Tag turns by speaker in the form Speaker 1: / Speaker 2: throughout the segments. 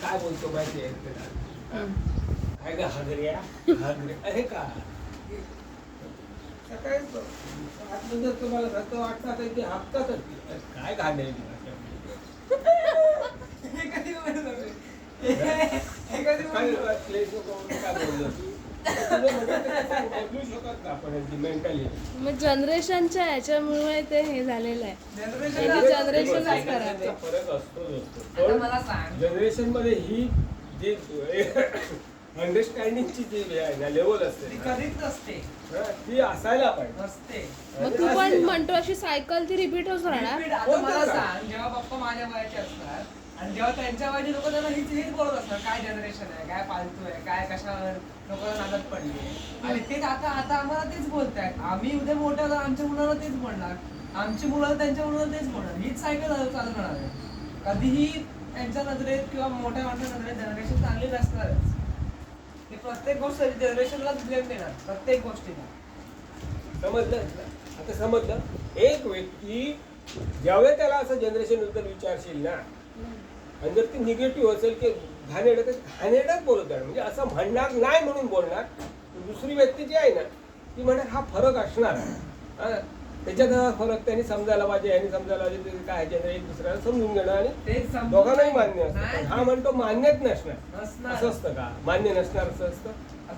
Speaker 1: काय बोलतो माहिती आहे त्याला काय का हागऱ्या अरे का सकाळी आतमध्ये तुम्हाला असं वाटतं की हप्तातच काय घालणे
Speaker 2: मग जनरेशनच्या ह्याच्यामुळे ते हे झालेलं आहे. जनरेशनच खराब आहे.
Speaker 1: फरक असतो
Speaker 3: मला सांग
Speaker 1: जनरेशन मध्ये ही जी अंडरस्टँडिंगची जी लेवल असते
Speaker 3: ती कधीच नसते,
Speaker 1: ती असायला पाहिजे
Speaker 3: नसते.
Speaker 2: मग तू पण म्हणतो अशी सायकल ती रिपीट होत राहणार.
Speaker 3: Repeat. आता मला सांग, जेव्हा पप्पा माझ्या वयाचे असणार आणि जेव्हा त्यांच्या वयाचे लोक त्यांना हीच बोलत असणार काय जनरेशन आहे, काय फालतू आहे, काय कशावर लोकांना नादात पडली. आणि तेच आता आम्हाला तेच बोलतायत. आम्ही उद्या मोठ्या झालो, आमच्या मुलाला तेच बोलणार, आमची मुलं त्यांच्या मुलाला तेच बोलणार. हीच सायकल चालू राहणार आहे. कधीही त्यांच्या नजरेत किंवा मोठ्या माणसाच्या नजरेत जनरेशन चांगली नसणारच. ते प्रत्येक गोष्ट जनरेशनलाच ब्लेम देणार, प्रत्येक गोष्टीला.
Speaker 1: समजलं आता समजलं. एक व्यक्ती ज्यावेळेस त्याला असं जनरेशन नंतर विचारशील ना आणि जर ती निगेटिव्ह असेल की घाणेरडच बोलत आहे म्हणजे असं म्हणणार नाही म्हणून बोलणार. दुसरी व्यक्ती जी आहे ना ती म्हणणार हा फरक असणार आहे. त्याच्यात फरक त्यांनी समजायला पाहिजे, यांनी समजायला पाहिजे काय एक दुसऱ्याला समजून घेणं आणि दोघांनाही मान्य असतं. हा म्हणतो मान्यच नसणार असं असतं का? मान्य नसणार असं असतं.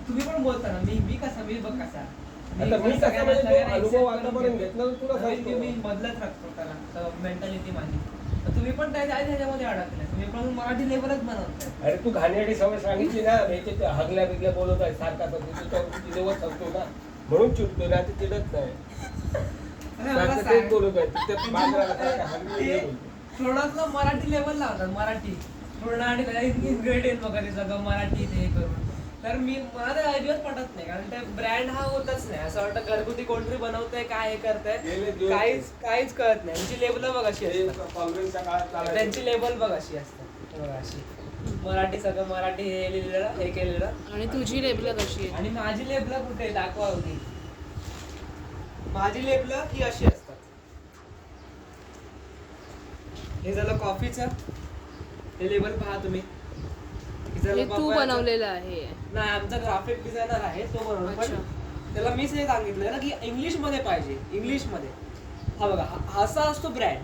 Speaker 3: तुम्ही पण बोलता ना मी कसा मी बघ कसा
Speaker 1: आता मी कसा म्हणजे अनुभव आतापर्यंत घेतला तर तुला सांगतो
Speaker 3: मी बदलत राहतो त्याला मेंटॅलिटी माझी. तुम्ही पण त्याच्यामध्ये अडकले, तुम्ही पण मराठी लेवलच बनवताय.
Speaker 1: अरे तू घाणेरडी सवय सांगितली ना ते हगल्या बिगल्या बोलत आहे सारखा लेवल सांगतो ना म्हणून चिडतो ना ते चिडत नाही. बोलत आहे
Speaker 3: थोडंसं मराठी लेवल लावतात, मराठी पूर्ण आणि इन्ग्रेडियंट वगैरे सगळं मराठी हे करून. तर मला तर अजिबात पटत नाही, कारण ते ब्रँड हा होतच नाही. असं वाटतं घरगुती कोणतरी बनवतंय काय हे करतंय काहीच कळत नाही. त्यांची लेबल बघ अशी
Speaker 1: काँग्रेसच्या काळात
Speaker 3: त्यांची लेबल बघ अशी असतात बघ अशी मराठी सगळं मराठी हे लिहिलेलं हे केलेलं.
Speaker 2: आणि तुझी लेबल कशी आहे?
Speaker 3: आणि माझी लेबल कुठे दाखवा होती. माझी लेबल ही अशी असतात. हे झालं कॉफीचं, हे लेबल पहा तुम्ही.
Speaker 2: हे तू बनवलेलं आहे?
Speaker 3: नाही, आमचा ग्राफिक डिझायनर आहे तो बनवला. पण त्याला मीच हे सांगितलं ना की इंग्लिश मध्ये पाहिजे, इंग्लिश मध्ये. हा बघा असा असतो brand.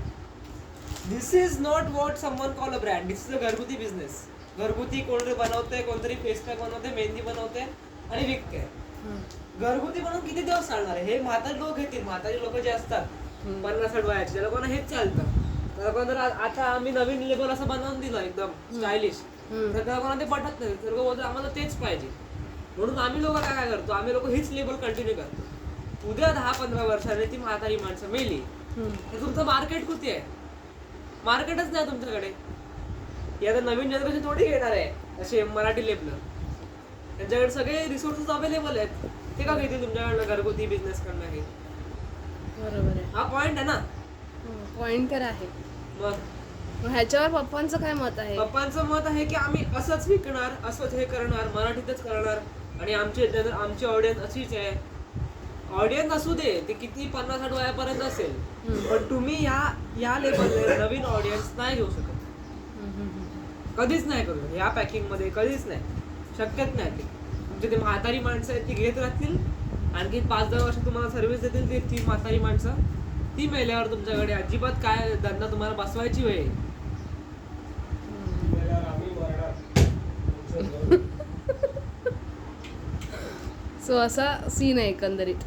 Speaker 3: This is not what someone call a brand, this is a घरगुती बिझनेस. घरगुती कोणतरी बनवते, कोणतरी फेस पॅक बनवते, मेहंदी बनवते आणि विकते. घरगुती बनवून किती दिवस चालणार आहे? हे म्हातारे लोक घेतील, म्हातारी लोक जे असतात 50-60 वयाचे, त्या लोकांना हेच चालतं. त्या लोकांना जर आता आम्ही नवीन लेबल असं बनवून दिलं एकदम स्टायलिश, तर त्या लोकांना ते पटत नाही. तर बोलतो आम्हाला तेच पाहिजे. म्हणून आम्ही लोक काय करतो, आम्ही लोक हीच लेबल कंटिन्यू करतो. उद्या 10-15 वर्षाने ती म्हातारी माणसं मेली तर तुमचं मार्केट कुठे आहे? मार्केटच नाही तुमच्याकडे. आता नवीन जनरेशन थोडी घेणार आहे असे मराठी लेबल. त्यांच्याकडे सगळे रिसोर्सेस अवेलेबल आहेत, ते का घेतील तुमच्याकडनं घरगुती बिझनेस करणं? हे
Speaker 2: बरोबर आहे.
Speaker 3: हा पॉइंट आहे ना.
Speaker 2: पॉइंट तर आहे.
Speaker 3: मग
Speaker 2: ह्याच्यावर पप्पांचं काय मत आहे?
Speaker 3: पप्पांचं मत आहे की आम्ही असंच विकणार, असंच हे करणार, मराठीतच करणार आणि आमची ऑडियन्स अशीच आहे. ऑडियन्स असू दे ते किती 50-60 वयापर्यंत असेल, पण तुम्ही या लेवलला नवीन ऑडियन्स नाही घेऊ शकत. कधीच नाही करू शकत. या पॅकिंग मध्ये कधीच नाही, शक्यच नाही. ते तुमचे ते म्हातारी माणसं आहेत ती घेत राहतील, आणखी 5-10 वर्ष तुम्हाला सर्व्हिस देतील. ती म्हातारी माणसं ती मेल्यावर तुमच्याकडे अजिबात काय धंदा तुम्हाला बसवायची वेळ.
Speaker 2: सो असा सीन आहे एकंदरीत.